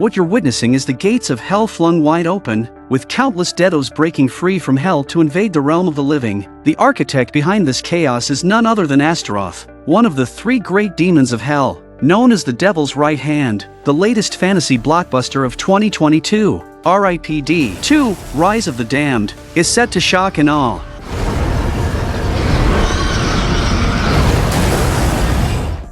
What you're witnessing is the gates of hell flung wide open, with countless deados breaking free from hell to invade the realm of the living. The architect behind this chaos is none other than Astaroth, one of the three great demons of hell, known as the Devil's Right Hand. The latest fantasy blockbuster of 2022, R.I.P.D. 2, Rise of the Damned, is set to shock and awe.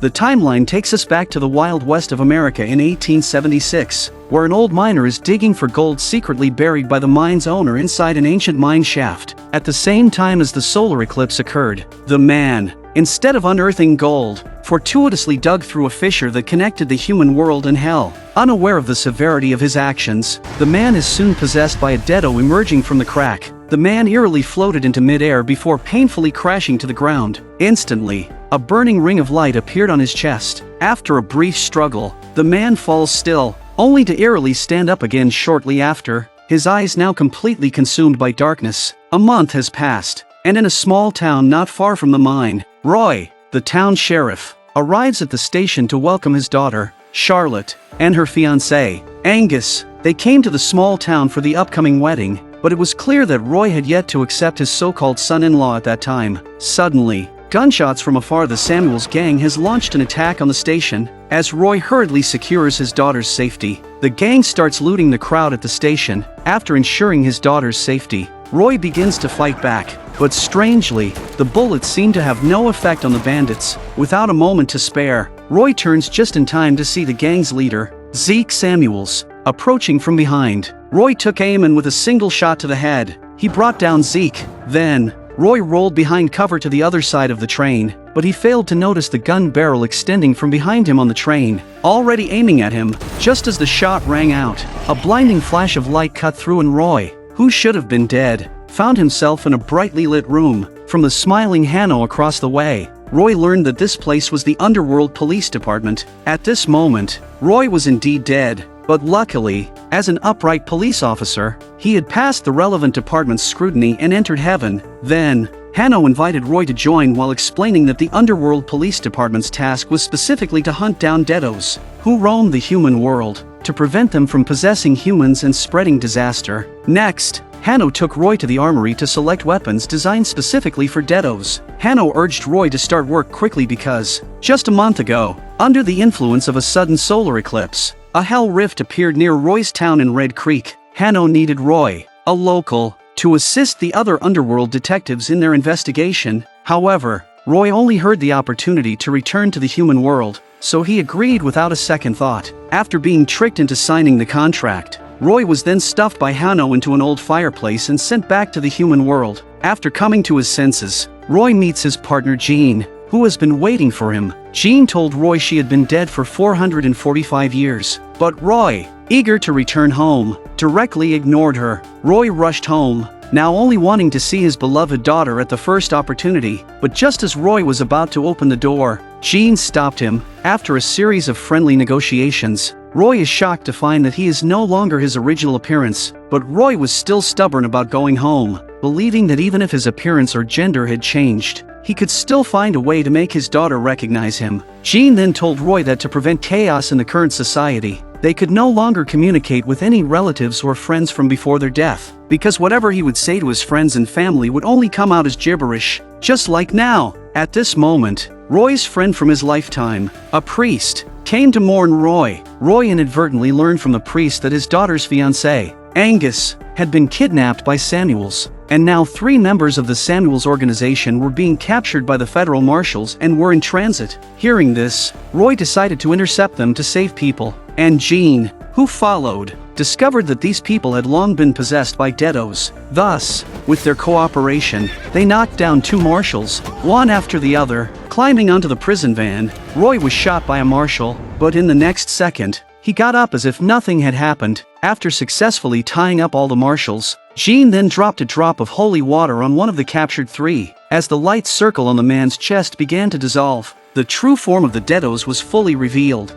The timeline takes us back to the Wild West of America in 1876, where an old miner is digging for gold secretly buried by the mine's owner inside an ancient mine shaft. At the same time as the solar eclipse occurred, the man, instead of unearthing gold, fortuitously dug through a fissure that connected the human world and hell. Unaware of the severity of his actions, the man is soon possessed by a deado emerging from the crack. The man eerily floated into midair before painfully crashing to the ground. Instantly, a burning ring of light appeared on his chest. After a brief struggle, the man falls still, only to eerily stand up again shortly after, his eyes now completely consumed by darkness. A month has passed, and in a small town not far from the mine, Roy, the town sheriff, arrives at the station to welcome his daughter, Charlotte, and her fiancé, Angus. They came to the small town for the upcoming wedding, but it was clear that Roy had yet to accept his so-called son-in-law at that time. Suddenly, gunshots from afar. The Samuels gang has launched an attack on the station. As Roy hurriedly secures his daughter's safety, the gang starts looting the crowd at the station. After ensuring his daughter's safety, Roy begins to fight back, but strangely, the bullets seem to have no effect on the bandits. Without a moment to spare, Roy turns just in time to see the gang's leader, Zeke Samuels, approaching from behind. Roy took aim and with a single shot to the head, he brought down Zeke. Then, Roy rolled behind cover to the other side of the train, but he failed to notice the gun barrel extending from behind him on the train, already aiming at him. Just as the shot rang out, a blinding flash of light cut through and Roy, who should have been dead, found himself in a brightly lit room. From the smiling Hanno across the way, Roy learned that this place was the Underworld Police Department. At this moment, Roy was indeed dead, but luckily, as an upright police officer, he had passed the relevant department's scrutiny and entered heaven. Then, Hanno invited Roy to join while explaining that the Underworld Police Department's task was specifically to hunt down deados, who roamed the human world, to prevent them from possessing humans and spreading disaster. Next, Hanno took Roy to the armory to select weapons designed specifically for deados. Hanno urged Roy to start work quickly because, just a month ago, under the influence of a sudden solar eclipse, a hell rift appeared near Roy's town in Red Creek. Hanno needed Roy, a local, to assist the other Underworld detectives in their investigation. However, Roy only heard the opportunity to return to the human world, so he agreed without a second thought. After being tricked into signing the contract, Roy was then stuffed by Hanno into an old fireplace and sent back to the human world. After coming to his senses, Roy meets his partner Jean, who has been waiting for him. Jean told Roy she had been dead for 445 years, but Roy, eager to return home, directly ignored her. Roy rushed home, now only wanting to see his beloved daughter at the first opportunity, but just as Roy was about to open the door, Jean stopped him. After a series of friendly negotiations, Roy is shocked to find that he is no longer his original appearance, but Roy was still stubborn about going home, believing that even if his appearance or gender had changed, he could still find a way to make his daughter recognize him. Jean then told Roy that to prevent chaos in the current society, they could no longer communicate with any relatives or friends from before their death, because whatever he would say to his friends and family would only come out as gibberish, just like now. At this moment, Roy's friend from his lifetime, a priest, came to mourn Roy. Roy inadvertently learned from the priest that his daughter's fiancé, Angus, had been kidnapped by Samuels, and now 3 members of the Samuels organization were being captured by the federal marshals and were in transit. Hearing this, Roy decided to intercept them to save people, and Jean, who followed, discovered that these people had long been possessed by deados. Thus, with their cooperation, they knocked down 2 marshals, one after the other. Climbing onto the prison van, Roy was shot by a marshal, but in the next second, he got up as if nothing had happened. After successfully tying up all the marshals, Jean then dropped a drop of holy water on one of the captured 3. As the light circle on the man's chest began to dissolve, the true form of the deados was fully revealed.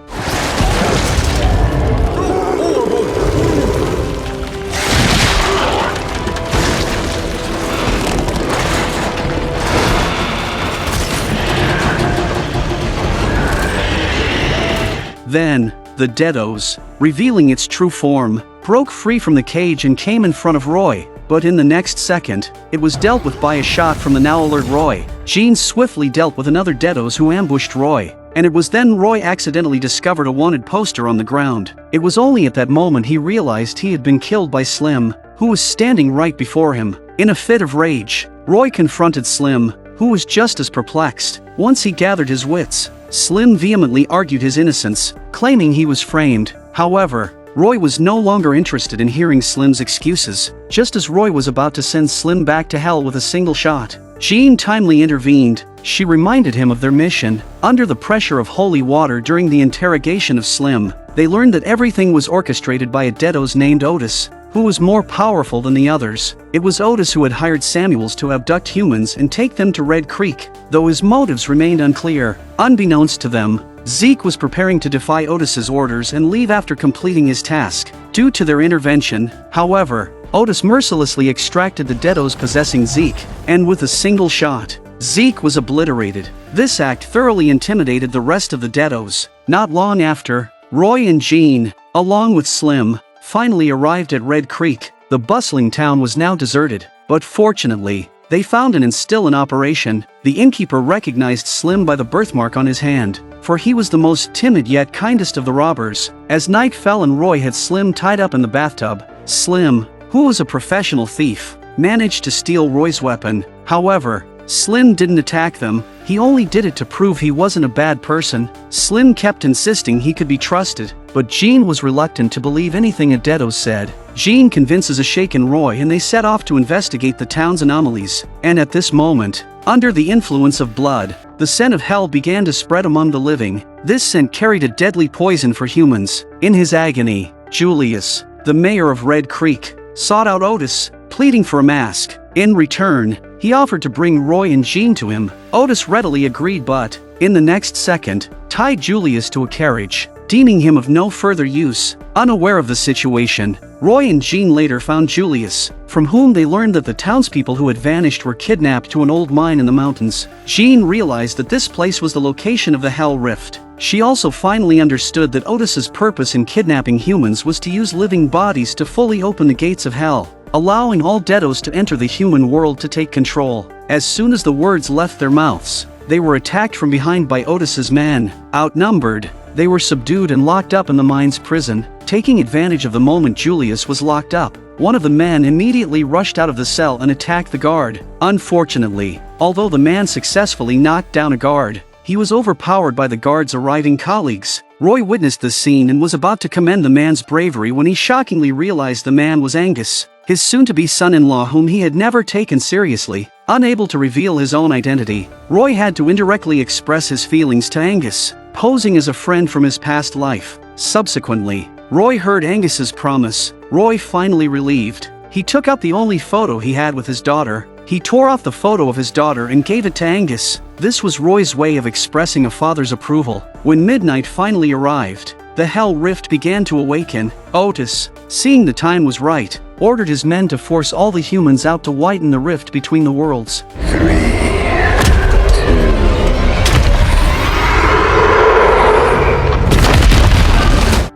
Then, The Deados, revealing its true form, broke free from the cage and came in front of Roy, but in the next second, it was dealt with by a shot from the now alert Roy. Jean swiftly dealt with another Deados who ambushed Roy, and it was then Roy accidentally discovered a wanted poster on the ground. It was only at that moment he realized he had been killed by Slim, who was standing right before him. In a fit of rage, Roy confronted Slim, who was just as perplexed. Once he gathered his wits, Slim vehemently argued his innocence, claiming he was framed. However, Roy was no longer interested in hearing Slim's excuses. Just as Roy was about to send Slim back to hell with a single shot, Jean timely intervened. She reminded him of their mission. Under the pressure of holy water during the interrogation of Slim, they learned that everything was orchestrated by a Deados named Otis, who was more powerful than the others. It was Otis who had hired Samuels to abduct humans and take them to Red Creek, though his motives remained unclear. Unbeknownst to them, Zeke was preparing to defy Otis's orders and leave after completing his task. Due to their intervention, however, Otis mercilessly extracted the Deados possessing Zeke, and with a single shot, Zeke was obliterated. This act thoroughly intimidated the rest of the Deados. Not long after, Roy and Jean, along with Slim, finally arrived at Red Creek. The bustling town was now deserted, but fortunately, they found an instill in operation. The innkeeper recognized Slim by the birthmark on his hand, for he was the most timid yet kindest of the robbers. As night fell and Roy had Slim tied up in the bathtub, Slim, who was a professional thief, managed to steal Roy's weapon. However, Slim didn't attack them, he only did it to prove he wasn't a bad person. Slim kept insisting he could be trusted, but Jean was reluctant to believe anything a Deados said. Jean convinces a shaken Roy and they set off to investigate the town's anomalies. And at this moment, under the influence of blood, the scent of hell began to spread among the living. This scent carried a deadly poison for humans. In his agony, Julius, the mayor of Red Creek, sought out Otis, pleading for a mask. In return, he offered to bring Roy and Jean to him. Otis readily agreed but, in the next second, tied Julius to a carriage, deeming him of no further use. Unaware of the situation, Roy and Jean later found Julius, from whom they learned that the townspeople who had vanished were kidnapped to an old mine in the mountains. Jean realized that this place was the location of the Hell Rift. She also finally understood that Otis's purpose in kidnapping humans was to use living bodies to fully open the gates of hell, allowing all Deados to enter the human world to take control. As soon as the words left their mouths, they were attacked from behind by Otis's men. Outnumbered, they were subdued and locked up in the mine's prison. Taking advantage of the moment Julius was locked up, one of the men immediately rushed out of the cell and attacked the guard. Unfortunately, although the man successfully knocked down a guard, he was overpowered by the guard's arriving colleagues. Roy witnessed this scene and was about to commend the man's bravery when he shockingly realized the man was Angus, his soon-to-be son-in-law whom he had never taken seriously. Unable to reveal his own identity, Roy had to indirectly express his feelings to Angus, posing as a friend from his past life. Subsequently, Roy heard Angus's promise. Roy finally relieved. He took out the only photo he had with his daughter. He tore off the photo of his daughter and gave it to Angus. This was Roy's way of expressing a father's approval. When midnight finally arrived, the Hell Rift began to awaken. Otis, seeing the time was right, ordered his men to force all the humans out to widen the rift between the worlds. 3, 2.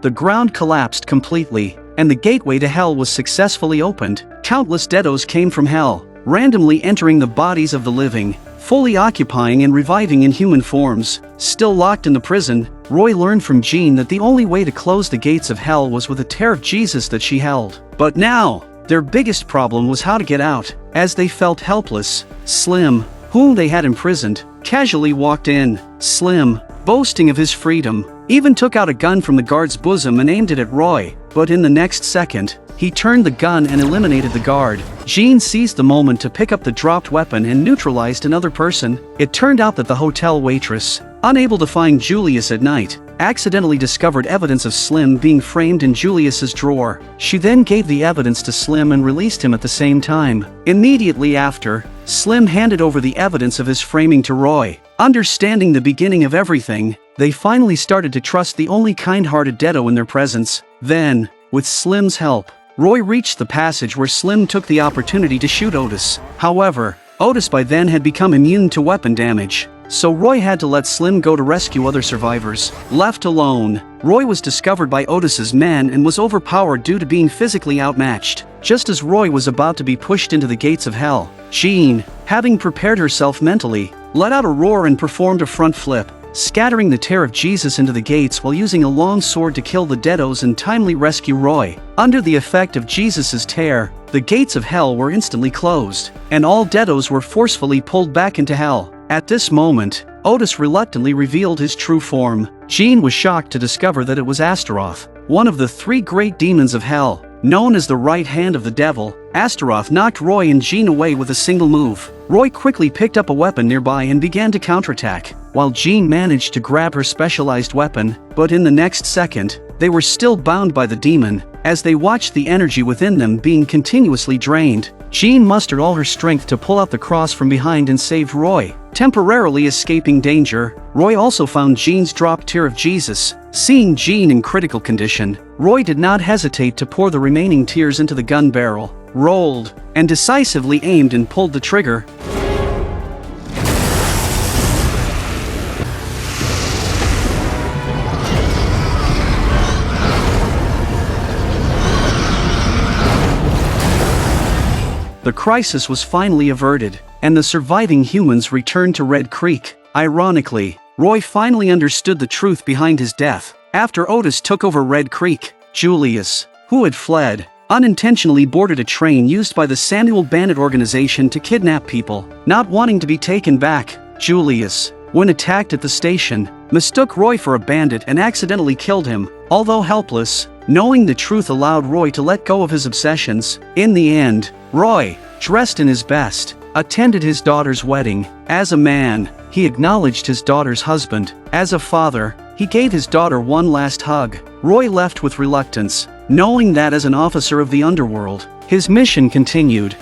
The ground collapsed completely, and the gateway to hell was successfully opened. Countless Deados came from hell, randomly entering the bodies of the living, fully occupying and reviving in human forms. Still locked in the prison, Roy learned from Jean that the only way to close the gates of hell was with a tear of Jesus that she held. But now, their biggest problem was how to get out. As they felt helpless, Slim, whom they had imprisoned, casually walked in. Slim, boasting of his freedom, even took out a gun from the guard's bosom and aimed it at Roy, but in the next second, he turned the gun and eliminated the guard. Jean seized the moment to pick up the dropped weapon and neutralized another person. It turned out that the hotel waitress, unable to find Julius at night, accidentally discovered evidence of Slim being framed in Julius's drawer. She then gave the evidence to Slim and released him at the same time. Immediately after, Slim handed over the evidence of his framing to Roy. Understanding the beginning of everything, they finally started to trust the only kind-hearted Deado in their presence. Then, with Slim's help, Roy reached the passage where Slim took the opportunity to shoot Otis. However, Otis by then had become immune to weapon damage. so Roy had to let Slim go to rescue other survivors. Left alone, Roy was discovered by Otis's men and was overpowered due to being physically outmatched. Just as Roy was about to be pushed into the gates of hell, Jean, having prepared herself mentally, let out a roar and performed a front flip, scattering the tear of Jesus into the gates while using a long sword to kill the deados and timely rescue Roy. Under the effect of Jesus's tear, the gates of hell were instantly closed, and all deados were forcefully pulled back into hell. At this moment, Otis reluctantly revealed his true form. Jean was shocked to discover that it was Astaroth, one of the 3 great demons of hell. Known as the right hand of the devil, Astaroth knocked Roy and Jean away with a single move. Roy quickly picked up a weapon nearby and began to counterattack, while Jean managed to grab her specialized weapon, but in the next second, they were still bound by the demon. As they watched the energy within them being continuously drained, Jean mustered all her strength to pull out the cross from behind and saved Roy. Temporarily escaping danger, Roy also found Jean's dropped tear of Jesus. Seeing Jean in critical condition, Roy did not hesitate to pour the remaining tears into the gun barrel, rolled, and decisively aimed and pulled the trigger. The crisis was finally averted, and the surviving humans returned to Red Creek. Ironically, Roy finally understood the truth behind his death. After Otis took over Red Creek, Julius, who had fled, unintentionally boarded a train used by the Samuel Bandit organization to kidnap people. Not wanting to be taken back, Julius, when attacked at the station, mistook Roy for a bandit and accidentally killed him. Although helpless, knowing the truth allowed Roy to let go of his obsessions. In the end, Roy, dressed in his best, attended his daughter's wedding. As a man, he acknowledged his daughter's husband. As a father, he gave his daughter one last hug. Roy left with reluctance, knowing that as an officer of the Underworld, his mission continued.